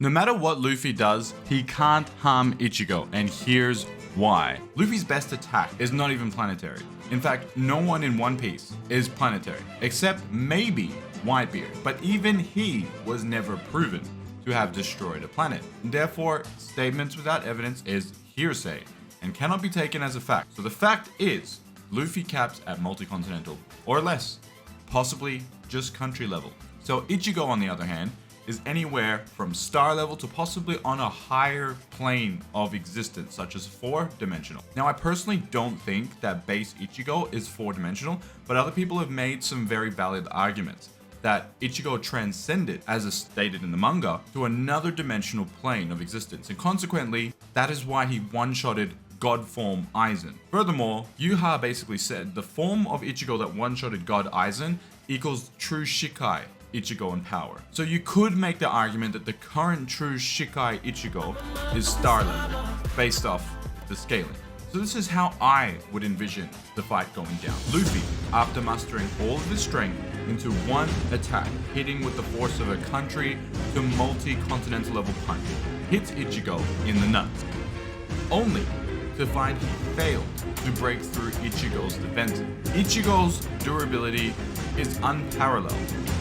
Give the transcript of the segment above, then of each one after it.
No matter what Luffy does, he can't harm Ichigo, and here's why. Luffy's best attack is not even planetary. In fact, no one in One Piece is planetary, except maybe Whitebeard, but even he was never proven to have destroyed a planet. Therefore, statements without evidence is hearsay and cannot be taken as a fact. So the fact is, Luffy caps at multi-continental or less, possibly just country level. So Ichigo, on the other hand, is anywhere from star level to possibly on a higher plane of existence, such as 4-dimensional. Now, I personally don't think that base Ichigo is 4-dimensional, but other people have made some very valid arguments that Ichigo transcended, as is stated in the manga, to another dimensional plane of existence, and consequently, that is why he one-shotted God form Aizen. Furthermore, Yuha basically said the form of Ichigo that one-shotted God Aizen equals true Shikai Ichigo in power. So you could make the argument that the current true Shikai Ichigo is star level, based off the scaling. So this is how I would envision the fight going down. Luffy, after mustering all of his strength into one attack, hitting with the force of a country to multi-continental level punch, hits Ichigo in the nuts, only to find he failed to break through Ichigo's defenses. Ichigo's durability is unparalleled.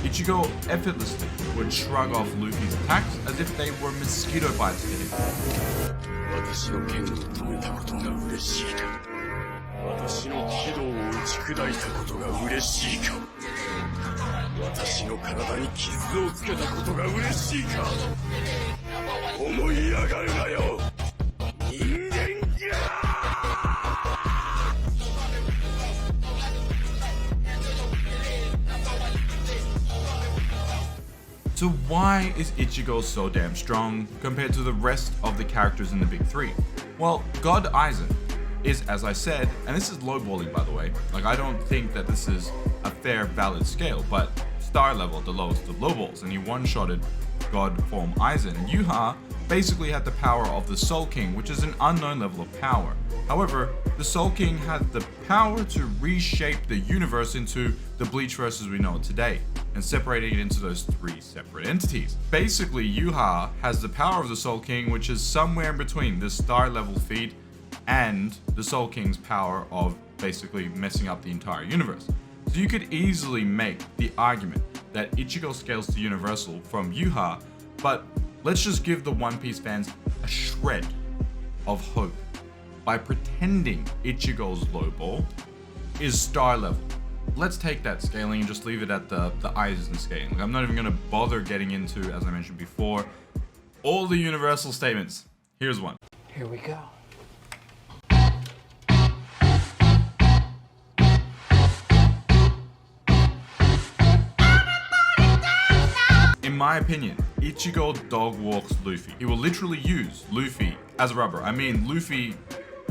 Ichigo effortlessly would shrug off Luffy's attacks as if they were mosquito bites to him. 私の剣を止めたことが嬉しいか私の軌道を打ち砕いたことが嬉しいか私の体に傷をつけたことが嬉しいか思い上がるなよ人間が So why is Ichigo so damn strong compared to the rest of the characters in the big three? Well, God Aizen is, as I said, and this is lowballing by the way, like I don't think that this is a fair valid scale, but star level, the lowest of lowballs, and he one-shotted God form Aizen. And Yuha basically had the power of the Soul King, which is an unknown level of power. However, the Soul King had the power to reshape the universe into the Bleachverse as we know it today, and separating it into those three separate entities. Basically, Yuha has the power of the Soul King, which is somewhere in between the star level feat and the Soul King's power of basically messing up the entire universe. So you could easily make the argument that Ichigo scales to universal from Yuha, but let's just give the One Piece fans a shred of hope by pretending Ichigo's low ball is star level. Let's take that scaling and just leave it at the Aizen scaling. Like, I'm not even going to bother getting into, as I mentioned before, all the universal statements. Here's one. Here we go. In my opinion, Ichigo dog walks Luffy. He will literally use Luffy as rubber. I mean, Luffy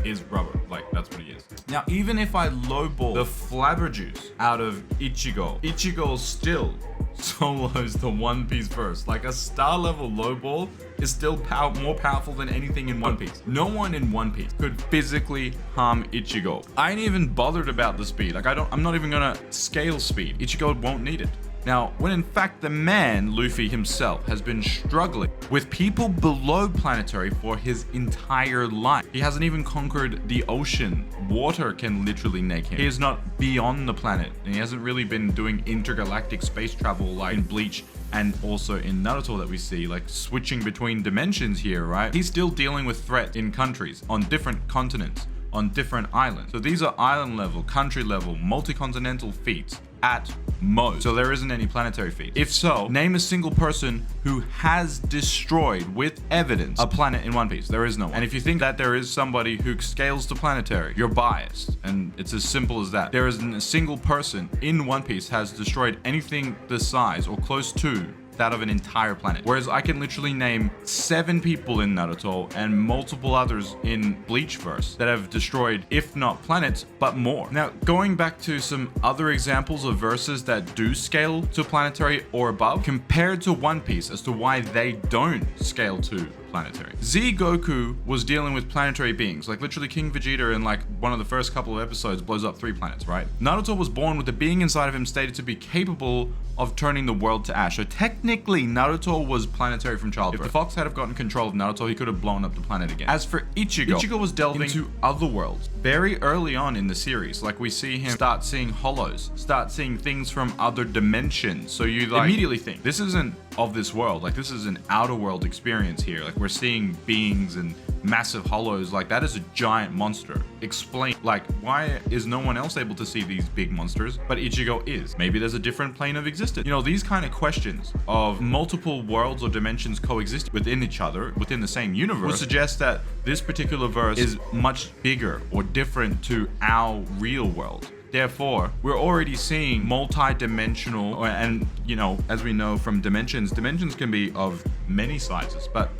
is rubber, like that's what he is. Now, even if I lowball the flabberjuice out of Ichigo, Ichigo still solos the One Piece verse. Like a star level lowball is still more powerful than anything in One Piece. No one in One Piece could physically harm Ichigo. I ain't even bothered about the speed. Like I'm not even gonna scale speed. Ichigo won't need it. Now, when in fact the man, Luffy himself, has been struggling with people below planetary for his entire life. He hasn't even conquered the ocean. Water can literally neg him. He is not beyond the planet, and he hasn't really been doing intergalactic space travel like in Bleach and also in Naruto that we see, like switching between dimensions here, right? He's still dealing with threat in countries, on different continents, on different islands. So these are island level, country level, multi-continental feats at most. So there isn't any planetary feat. If so, name a single person who has destroyed with evidence a planet in One Piece. There is no one. And if you think that there is somebody who scales to planetary, you're biased. And it's as simple as that. There isn't a single person in One Piece has destroyed anything the size or close to that of an entire planet. Whereas I can literally name 7 people in Naruto and multiple others in Bleachverse that have destroyed, if not planets, but more. Now, going back to some other examples of verses that do scale to planetary or above, compared to One Piece as to why they don't scale to planetary. Z Goku was dealing with planetary beings, like literally King Vegeta in like one of the first couple of episodes blows up 3 planets, right? Naruto was born with a being inside of him stated to be capable of turning the world to ash. So technically, Naruto was planetary from childbirth. If the Fox had have gotten control of Naruto, he could have blown up the planet again. As for Ichigo, Ichigo was delving into other worlds very early on in the series. Like we see him start seeing hollows, start seeing things from other dimensions. So you like immediately think this isn't of this world. Like this is an outer world experience here. Like we're seeing beings and massive hollows. Like that is a giant monster. Explain, like, why is no one else able to see these big monsters, but Ichigo is? Maybe there's a different plane of existence. You know, these kind of questions of multiple worlds or dimensions coexist within each other, within the same universe, would suggest that this particular verse is much bigger or different to our real world. Therefore, we're already seeing multi-dimensional, and you know, as we know from dimensions can be of many sizes, but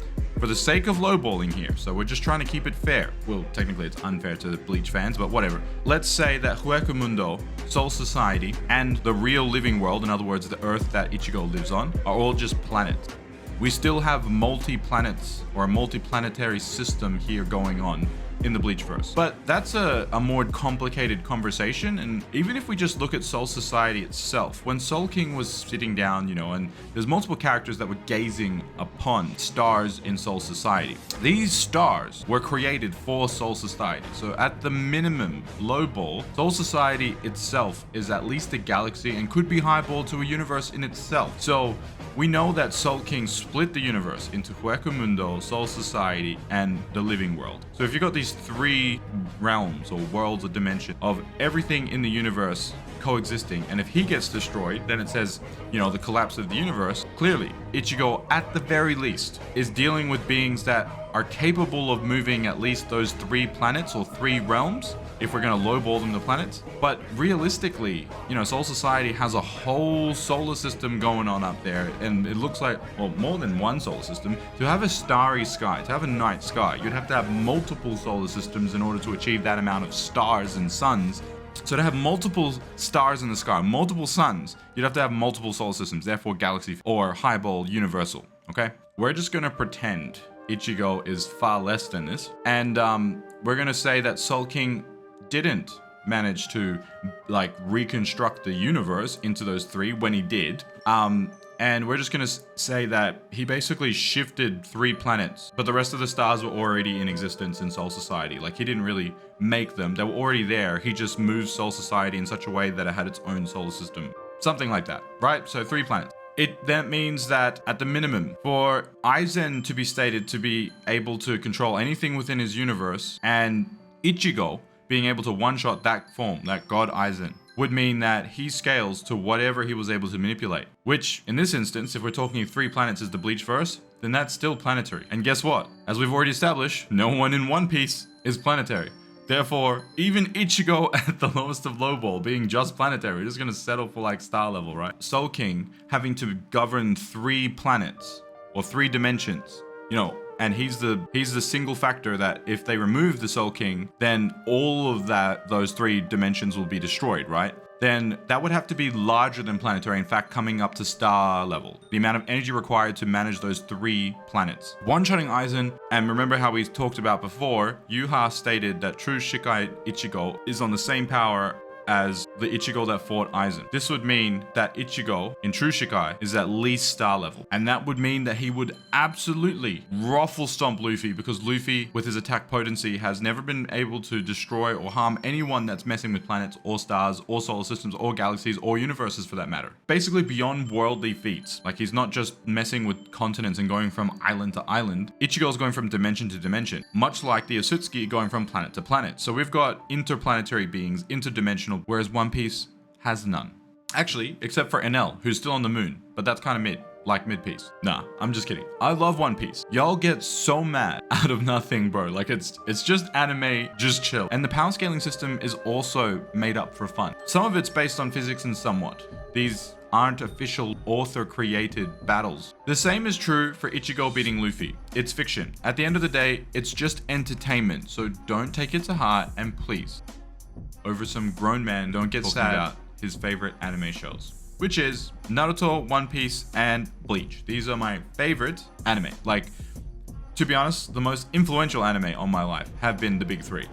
for the sake of lowballing here, so we're just trying to keep it fair. Well, technically it's unfair to the Bleach fans, but whatever. Let's say that Hueco Soul Society, and the real living world, in other words, the Earth that Ichigo lives on, are all just planets. We still have multi-planets or a multi-planetary system here going on in the Bleachverse. But that's a more complicated conversation, and even if we just look at Soul Society itself, when Soul King was sitting down, you know, and there's multiple characters that were gazing upon stars in Soul Society. These stars were created for Soul Society. So at the minimum, lowball, Soul Society itself is at least a galaxy and could be highball to a universe in itself. So we know that Soul King split the universe into Hueco Soul Society, and the living world. So if you've got these 3 realms or worlds or dimension of everything in the universe coexisting, and if he gets destroyed, then it says, you know, the collapse of the universe. Clearly, Ichigo, at the very least, is dealing with beings that are capable of moving at least those 3 planets or 3 realms, if we're going to lowball them to planets. But realistically, you know, Soul Society has a whole solar system going on up there, and it looks like, well, more than one solar system. To have a starry sky, to have a night sky, you'd have to have multiple solar systems in order to achieve that amount of stars and suns. So to have multiple stars in the sky, multiple suns, you'd have to have multiple solar systems, therefore galaxy or highball universal, okay? We're just going to pretend Ichigo is far less than this, and we're going to say that Soul King didn't manage to like reconstruct the universe into those 3 when he did. And we're just gonna say that he basically shifted 3 planets, but the rest of the stars were already in existence in Soul Society. Like he didn't really make them, they were already there. He just moved Soul Society in such a way that it had its own solar system. Something like that, right? So 3 planets. That means that at the minimum, for Aizen to be stated to be able to control anything within his universe, and Ichigo being able to one-shot that form, that God Aizen, would mean that he scales to whatever he was able to manipulate. Which, in this instance, if we're talking 3 planets as the Bleachverse, then that's still planetary. And guess what? As we've already established, no one in One Piece is planetary. Therefore, even Ichigo at the lowest of lowball, being just planetary, we're just gonna settle for like star level, right? Soul King having to govern 3 planets, or 3 dimensions, you know, and he's the single factor that if they remove the Soul King, then all of those 3 dimensions will be destroyed, right? Then that would have to be larger than planetary, in fact, coming up to star level. The amount of energy required to manage those 3 planets. One-shotting Aizen, and remember how we talked about before, Yuha stated that true Shikai Ichigo is on the same power as the Ichigo that fought Aizen. This would mean that Ichigo in True Shikai is at least star level. And that would mean that he would absolutely ruffle stomp Luffy, because Luffy, with his attack potency, has never been able to destroy or harm anyone that's messing with planets or stars or solar systems or galaxies or universes for that matter. Basically beyond worldly feats. Like he's not just messing with continents and going from island to island. Ichigo's going from dimension to dimension, much like the Osutsuki going from planet to planet. So we've got interplanetary beings, interdimensional, whereas One Piece has none. Actually, except for Enel, who's still on the moon, but that's kind of mid, like mid-piece. Nah, I'm just kidding. I love One Piece. Y'all get so mad out of nothing, bro. Like it's just anime, just chill. And the power scaling system is also made up for fun. Some of it's based on physics and somewhat. These aren't official author-created battles. The same is true for Ichigo beating Luffy. It's fiction. At the end of the day, it's just entertainment, so don't take it to heart, and please, over some grown man, don't get sad about his favorite anime shows, which is Naruto, One Piece, and Bleach. These are my favorite anime. Like, to be honest, the most influential anime on my life have been the big three.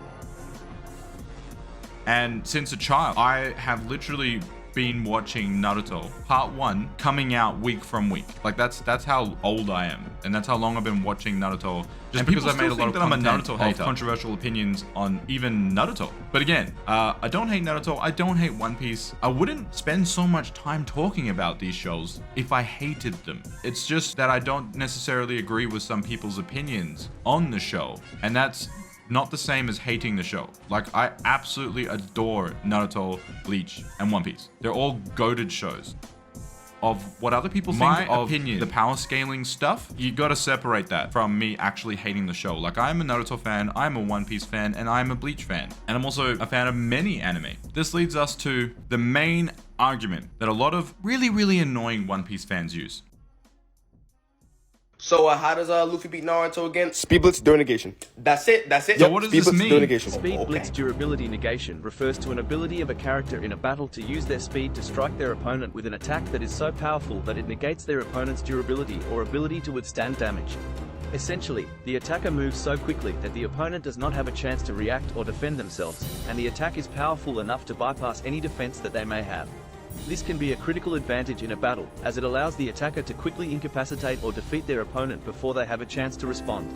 And since a child, I have literally been watching Naruto part 1 coming out week from week. Like that's how old I am, and that's how long I've been watching Naruto. Just because I made a lot of content of controversial opinions on even Naruto. But again, I don't hate Naruto. I don't hate One Piece. I wouldn't spend so much time talking about these shows if I hated them. It's just that I don't necessarily agree with some people's opinions on the show, and that's not the same as hating the show. Like, I absolutely adore Naruto, Bleach, and One Piece. They're all goated shows. Of what other people think of opinion, the power scaling stuff, you gotta separate that from me actually hating the show. Like, I'm a Naruto fan, I'm a One Piece fan, and I'm a Bleach fan. And I'm also a fan of many anime. This leads us to the main argument that a lot of really, really annoying One Piece fans use. So how does Luffy beat Naruto again? Speed Blitz during negation. That's it. So what does this mean? During negation. Speed Blitz durability negation refers to an ability of a character in a battle to use their speed to strike their opponent with an attack that is so powerful that it negates their opponent's durability or ability to withstand damage. Essentially, the attacker moves so quickly that the opponent does not have a chance to react or defend themselves, and the attack is powerful enough to bypass any defense that they may have. This can be a critical advantage in a battle, as it allows the attacker to quickly incapacitate or defeat their opponent before they have a chance to respond.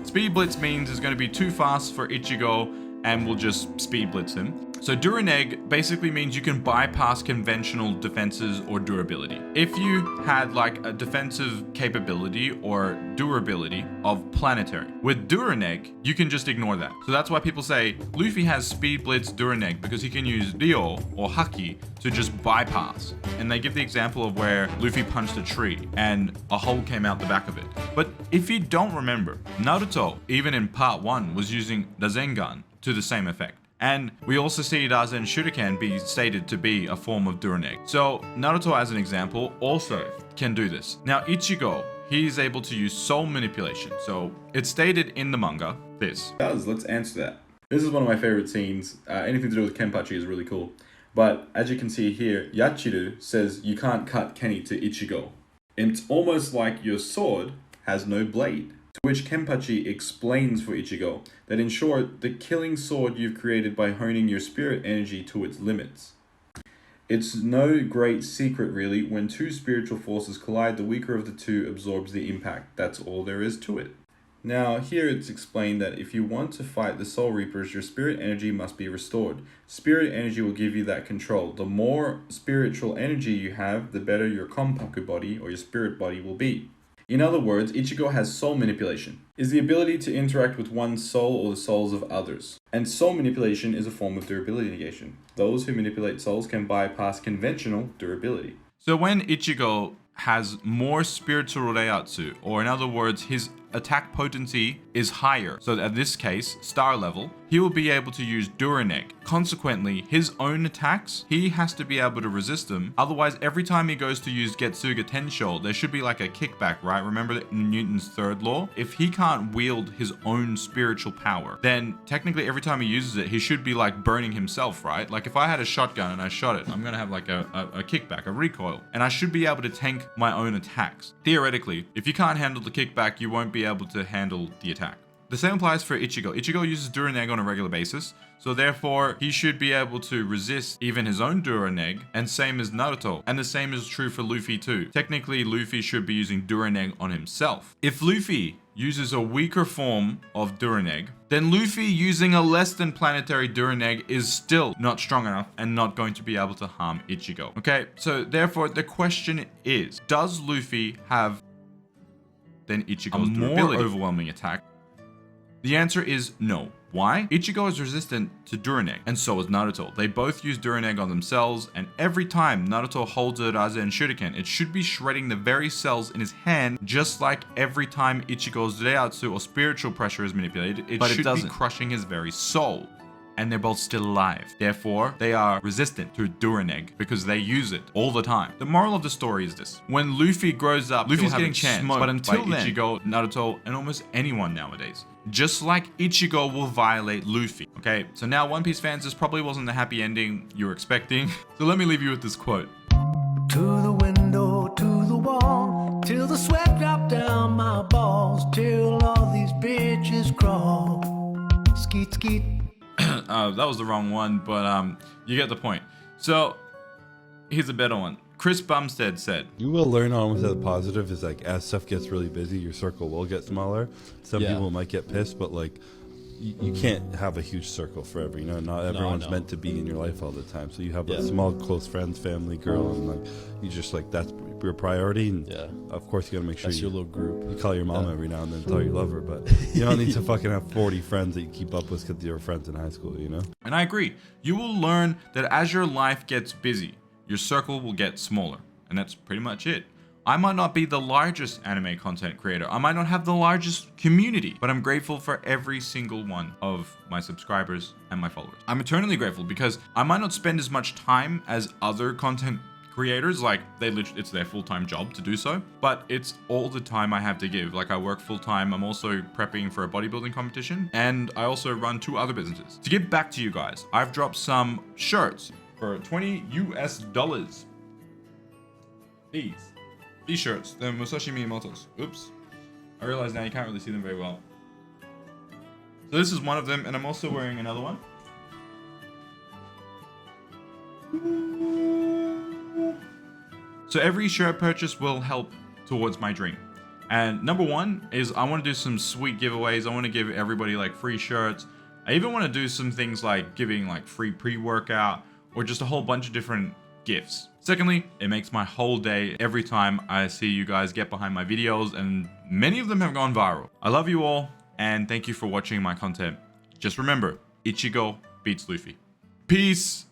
Speed Blitz means it's going to be too fast for Ichigo and we'll just Speed Blitz him. So Duraneg basically means you can bypass conventional defenses or durability. If you had like a defensive capability or durability of planetary, with Duraneg, you can just ignore that. So that's why people say Luffy has Speed Blitz Duraneg, because he can use Ryo or Haki to just bypass. And they give the example of where Luffy punched a tree and a hole came out the back of it. But if you don't remember, Naruto, even in part 1, was using Rasengan to the same effect. And we also see Rasen Shuriken be stated to be a form of Duraneg. So Naruto, as an example, also can do this. Now Ichigo, he is able to use soul manipulation. So it's stated in the manga, this. Let's answer that. This is one of my favorite scenes. Anything to do with Kenpachi is really cool. But as you can see here, Yachiru says you can't cut Kenny to Ichigo. It's almost like your sword has no blade. To which Kenpachi explains for Ichigo that in short, the killing sword you've created by honing your spirit energy to its limits. It's no great secret really, when two spiritual forces collide, the weaker of the two absorbs the impact. That's all there is to it. Now here it's explained that if you want to fight the Soul Reapers, your spirit energy must be restored. Spirit energy will give you that control. The more spiritual energy you have, the better your Konpaku body or your spirit body will be. In other words, Ichigo has soul manipulation, is the ability to interact with one's soul or the souls of others. And soul manipulation is a form of durability negation. Those who manipulate souls can bypass conventional durability. So when Ichigo has more spiritual Reiatsu, or in other words, his attack potency is higher, so in this case, star level, he will be able to use Duraneg. Consequently, his own attacks, he has to be able to resist them. Otherwise, every time he goes to use Getsuga Tensho, there should be like a kickback, right? Remember Newton's third law? If he can't wield his own spiritual power, then technically every time he uses it, he should be like burning himself, right? Like if I had a shotgun and I shot it, I'm gonna have like a kickback, a recoil, and I should be able to tank my own attacks. Theoretically, if you can't handle the kickback, you won't be able to handle the attack. The same applies for Ichigo. Ichigo uses Duraneg on a regular basis, so therefore he should be able to resist even his own Duraneg, and same as Naruto. And the same is true for Luffy too. Technically, Luffy should be using Duraneg on himself. If Luffy uses a weaker form of Duraneg, then Luffy using a less than planetary Duraneg is still not strong enough and not going to be able to harm Ichigo. Okay, so therefore the question is, does Luffy have then Ichigo's more overwhelming attack? The answer is no. Why? Ichigo is resistant to Duraneg, and so is Naruto. They both use Duraneg on themselves, and every time Naruto holds a Rasen Shuriken, it should be shredding the very cells in his hand, just like every time Ichigo's Reiatsu or spiritual pressure is manipulated, it should be crushing his very soul. And they're both still alive. Therefore, they are resistant to Duraneg because they use it all the time. The moral of the story is this. When Luffy grows up, Luffy's getting smoked, but until then, Ichigo, Naruto, and almost anyone nowadays. Just like Ichigo will violate Luffy. Okay, so now One Piece fans, this probably wasn't the happy ending you were expecting. So let me leave you with this quote. To the window, to the wall, till the sweat dropped down my balls, till That was the wrong one, but you get the point. So here's a better one. Chris Bumstead said, You will learn almost as a positive is like as stuff gets really busy, your circle will get smaller. Some people might get pissed, but like you can't have a huge circle forever. You know, not everyone's meant to be in your life all the time. So you have a small, close friends, family, girl, and like you just like that's your priority. And of course, you gotta make sure that's your little group. You call your mom every now and then, tell her you love her, but you don't need to fucking have 40 friends that you keep up with because you're friends in high school. You know. and I agree. You will learn that as your life gets busy, your circle will get smaller, and that's pretty much it. I might not be the largest anime content creator. I might not have the largest community, but I'm grateful for every single one of my subscribers and my followers. I'm eternally grateful because I might not spend as much time as other content creators, like it's their full-time job to do so, but it's all the time I have to give. Like I work full-time, I'm also prepping for a bodybuilding competition, and I also run 2 other businesses. To give back to you guys, I've dropped some shirts for $20 US. These shirts, the Musashi Miyamoto's. Oops. I realize now you can't really see them very well. So this is one of them, and I'm also wearing another one. So every shirt purchase will help towards my dream. And number one is I want to do some sweet giveaways. I want to give everybody like free shirts. I even want to do some things like giving like free pre-workout or just a whole bunch of different gifts. Secondly, it makes my whole day every time I see you guys get behind my videos, and many of them have gone viral. I love you all, and thank you for watching my content. Just remember, Ichigo beats Luffy. Peace!